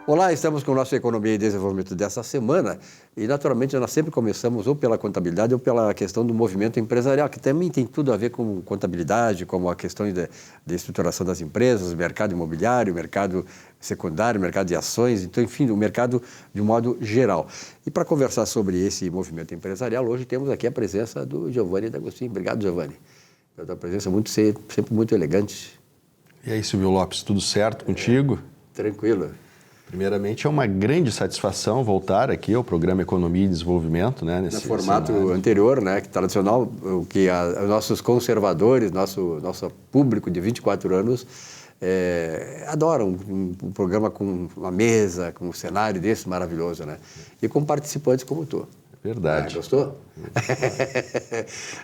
Olá, estamos com o nosso Economia e Desenvolvimento dessa semana e, naturalmente, nós sempre começamos ou pela contabilidade ou pela questão do movimento empresarial, que também tem tudo a ver com contabilidade, como a questão de estruturação das empresas, mercado imobiliário, mercado secundário, mercado de ações, então, enfim, o mercado de um modo geral. E para conversar sobre esse movimento empresarial, hoje temos aqui a presença do Giovanni D'Agostino. Obrigado, Giovanni, pela presença sempre muito elegante. E aí, Silvio Lopes, tudo certo contigo? Tranquilo. Primeiramente, é uma grande satisfação voltar aqui ao programa Economia e Desenvolvimento, né? No formato anterior, né, que tradicional, que os nossos conservadores, nosso público de 24 anos adoram um programa com uma mesa, com um cenário desse maravilhoso, né? E com participantes como tu. Verdade. Gostou?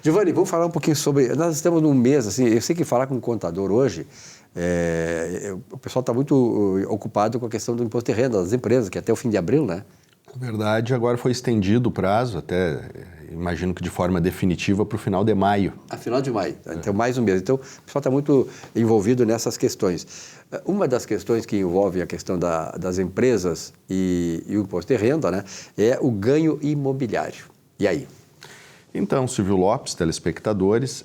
Giovanni, vamos falar um pouquinho sobre... Nós estamos num mês, assim, eu sei que falar com um contador hoje... o pessoal está muito ocupado com a questão do imposto de renda das empresas, que é até o fim de abril, né? Na verdade, agora foi estendido o prazo, até imagino que de forma definitiva, para o final de maio. A final de maio, então mais um mês. Então, o pessoal está muito envolvido nessas questões. Uma das questões que envolve a questão das empresas e o imposto de renda, né, é o ganho imobiliário. E aí? Então, Silvio Lopes, telespectadores,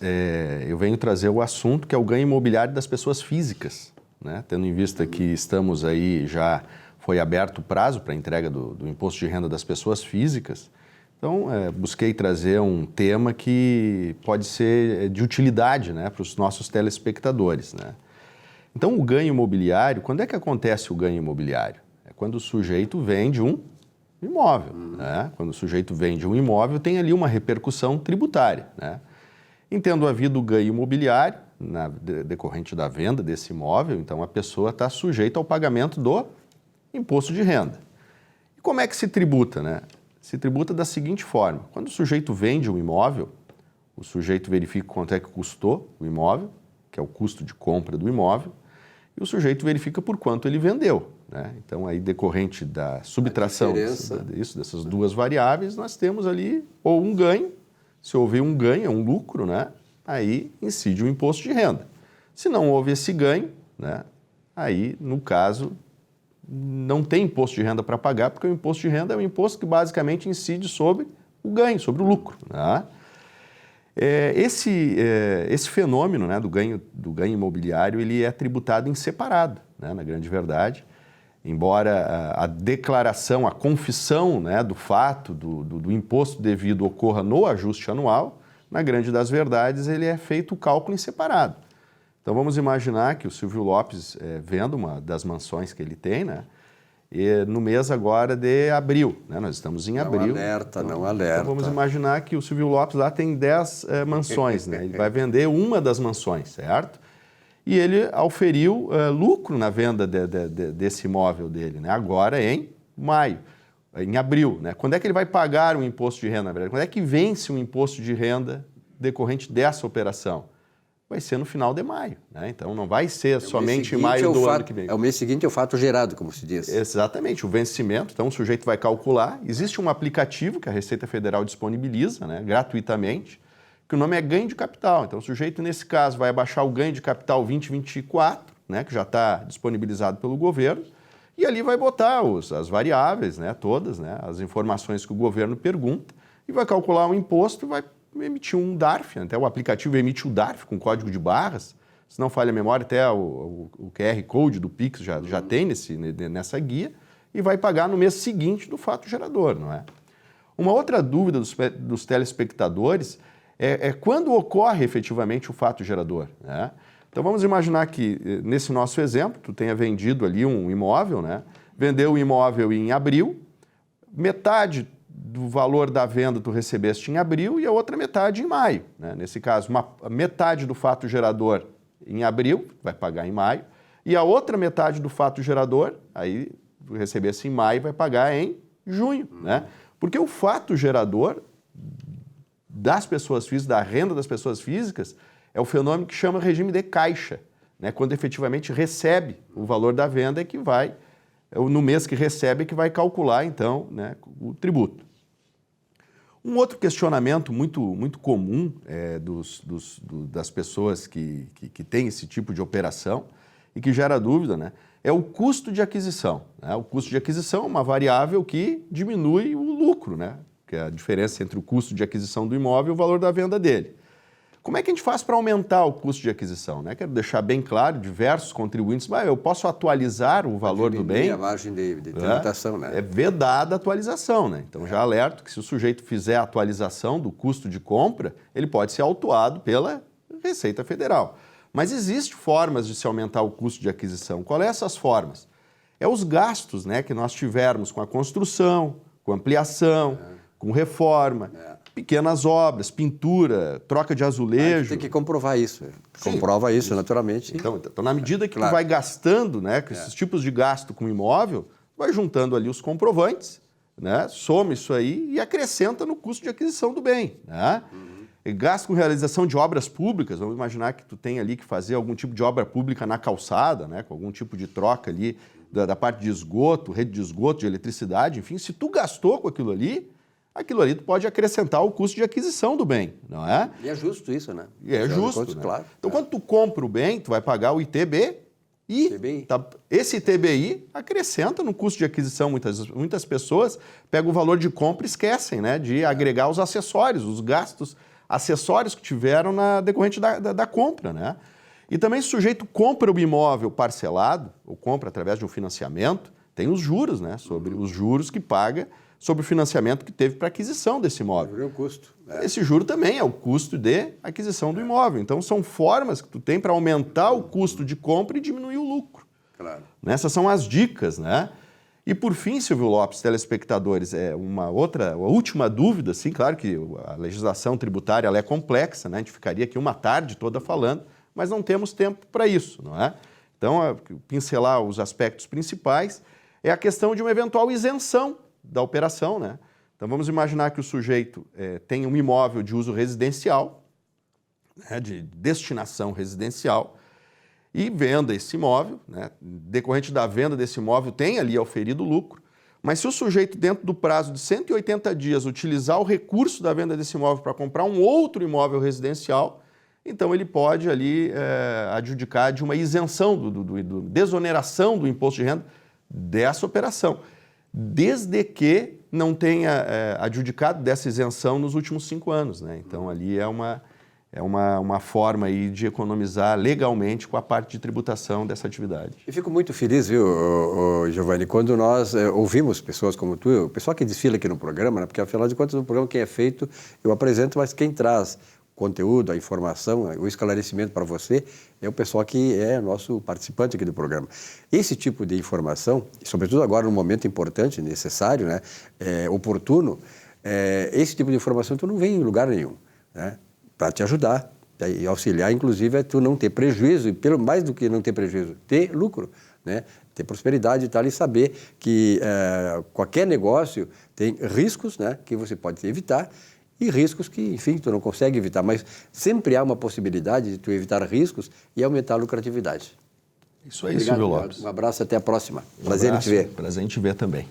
eu venho trazer o assunto que é o ganho imobiliário das pessoas físicas, né? Tendo em vista que estamos aí, já foi aberto o prazo para a entrega do imposto de renda das pessoas físicas, então busquei trazer um tema que pode ser de utilidade, né, para os nossos telespectadores, né? Então, o ganho imobiliário, quando é que acontece o ganho imobiliário? É quando o sujeito vende um imóvel, né? Quando o sujeito vende um imóvel, tem ali uma repercussão tributária, né? Em tendo havido o ganho imobiliário, decorrente da venda desse imóvel, então a pessoa está sujeita ao pagamento do imposto de renda. E como é que se tributa, né? Se tributa da seguinte forma: quando o sujeito vende um imóvel, o sujeito verifica quanto é que custou o imóvel, que é o custo de compra do imóvel, e o sujeito verifica por quanto ele vendeu, né? Então, aí, decorrente da subtração dessas duas variáveis, nós temos ali ou um ganho. Se houver um ganho, um lucro, né, aí incide o imposto de renda. Se não houve esse ganho, né, aí, no caso, não tem imposto de renda para pagar, porque o imposto de renda é um imposto que basicamente incide sobre o ganho, sobre o lucro, né? Esse fenômeno, né, do ganho imobiliário, ele é tributado em separado, né, na grande verdade. Embora a declaração, a confissão, né, do fato do imposto devido ocorra no ajuste anual, na grande das verdades, ele é feito o cálculo em separado. Então, vamos imaginar que o Silvio Lopes venda uma das mansões que ele tem, né, e no mês agora de abril, né, nós estamos em abril. Não alerta. Então, vamos imaginar que o Silvio Lopes lá tem 10 mansões, né, ele vai vender uma das mansões, certo? E ele auferiu lucro na venda desse imóvel dele, né? Agora em maio, em abril, né? Quando é que ele vai pagar o imposto de renda, na verdade? Quando é que vence o imposto de renda decorrente dessa operação? Vai ser no final de maio, né? Então não vai ser somente em maio do ano que vem. É o mês seguinte, é o fato gerado, como se diz. Exatamente, o vencimento. Então o sujeito vai calcular. Existe um aplicativo que a Receita Federal disponibiliza, né, gratuitamente, que o nome é ganho de capital. Então, o sujeito, nesse caso, vai abaixar o ganho de capital 2024, né, que já está disponibilizado pelo governo, e ali vai botar as variáveis, né, todas, né, as informações que o governo pergunta, e vai calcular o imposto e vai emitir um DARF. Até o aplicativo emite o DARF com código de barras. Se não falha a memória, até o QR Code do Pix já tem nessa guia, e vai pagar no mês seguinte do fato gerador, não é? Uma outra dúvida dos telespectadores é quando ocorre efetivamente o fato gerador, né? Então, vamos imaginar que, nesse nosso exemplo, tu tenha vendido ali um imóvel, né? Vendeu o imóvel em abril, metade do valor da venda tu recebeste em abril e a outra metade em maio, né? Nesse caso, metade do fato gerador em abril, vai pagar em maio, e a outra metade do fato gerador, aí tu recebesse em maio, vai pagar em junho, né? Porque o fato gerador das pessoas físicas, da renda das pessoas físicas, é o fenômeno que chama regime de caixa, né? Quando efetivamente recebe o valor da venda, é que vai, no mês que recebe, é que vai calcular, então, né, o tributo. Um outro questionamento muito comum das pessoas que têm esse tipo de operação e que gera dúvida, né, é o custo de aquisição. Né? O custo de aquisição é uma variável que diminui o lucro, né, que é a diferença entre o custo de aquisição do imóvel e o valor da venda dele. Como é que a gente faz para aumentar o custo de aquisição? Né? Quero deixar bem claro, diversos contribuintes, mas eu posso atualizar o valor do bem? A margem de tributação, né? É vedada a atualização, né? Então já alerto que se o sujeito fizer a atualização do custo de compra, ele pode ser autuado pela Receita Federal. Mas existem formas de se aumentar o custo de aquisição. Qual é essas formas? É os gastos, né, que nós tivermos com a construção, com ampliação, com reforma, pequenas obras, pintura, troca de azulejo. Tem que comprovar isso. Sim, comprova isso, naturalmente. Então, na medida que tu vai gastando, né, com esses tipos de gasto com imóvel, vai juntando ali os comprovantes, né, soma isso aí e acrescenta no custo de aquisição do bem, né? E gasto com realização de obras públicas, vamos imaginar que tu tem ali que fazer algum tipo de obra pública na calçada, né, com algum tipo de troca ali da parte de esgoto, rede de esgoto, de eletricidade, enfim, se tu gastou com aquilo ali tu pode acrescentar o custo de aquisição do bem, não é? E é justo isso, né? E é justo, né? Claro. Então, quando tu compra o bem, tu vai pagar o ITBI. Esse ITBI acrescenta no custo de aquisição. Muitas pessoas pegam o valor de compra e esquecem, né, de agregar os acessórios, os gastos acessórios que tiveram na decorrente da compra, né? E também se o sujeito compra o imóvel parcelado, ou compra através de um financiamento, tem os juros, né? Sobre os juros que paga sobre o financiamento que teve para aquisição desse imóvel. É o custo. Esse juro também é o custo de aquisição do imóvel. Então, são formas que tu tem para aumentar o custo de compra e diminuir o lucro. Claro. Essas são as dicas, né? E por fim, Silvio Lopes, telespectadores, a última dúvida, sim, claro que a legislação tributária ela é complexa, né? A gente ficaria aqui uma tarde toda falando, mas não temos tempo para isso, não é? Então, pincelar os aspectos principais é a questão de uma eventual isenção da operação, né? Então, vamos imaginar que o sujeito tem um imóvel de uso residencial, né, de destinação residencial, e venda esse imóvel, né? Decorrente da venda desse imóvel tem ali auferido lucro, mas se o sujeito, dentro do prazo de 180 dias, utilizar o recurso da venda desse imóvel para comprar um outro imóvel residencial, então ele pode ali adjudicar de uma isenção, desoneração do imposto de renda dessa operação, desde que não tenha adjudicado dessa isenção nos últimos 5 anos, né? Então ali é uma forma aí de economizar legalmente com a parte de tributação dessa atividade. Eu fico muito feliz, viu, Giovanni, quando nós ouvimos pessoas como tu, o pessoal que desfila aqui no programa, né? Porque afinal de contas o programa quem é feito eu apresento, mas quem traz conteúdo, a informação, o esclarecimento para você é o pessoal que é nosso participante aqui do programa. Esse tipo de informação, sobretudo agora num momento importante, necessário, né, oportuno, esse tipo de informação tu não vem em lugar nenhum, né, para te ajudar e auxiliar, inclusive, a tu não ter prejuízo, e mais do que não ter prejuízo, ter lucro, né, ter prosperidade e tal, e saber que qualquer negócio tem riscos, né, que você pode evitar, e riscos que, enfim, tu não consegue evitar, mas sempre há uma possibilidade de tu evitar riscos e aumentar a lucratividade. Isso aí, Silvio Lopes. Um abraço, até a próxima. Prazer em te ver. Prazer em te ver também.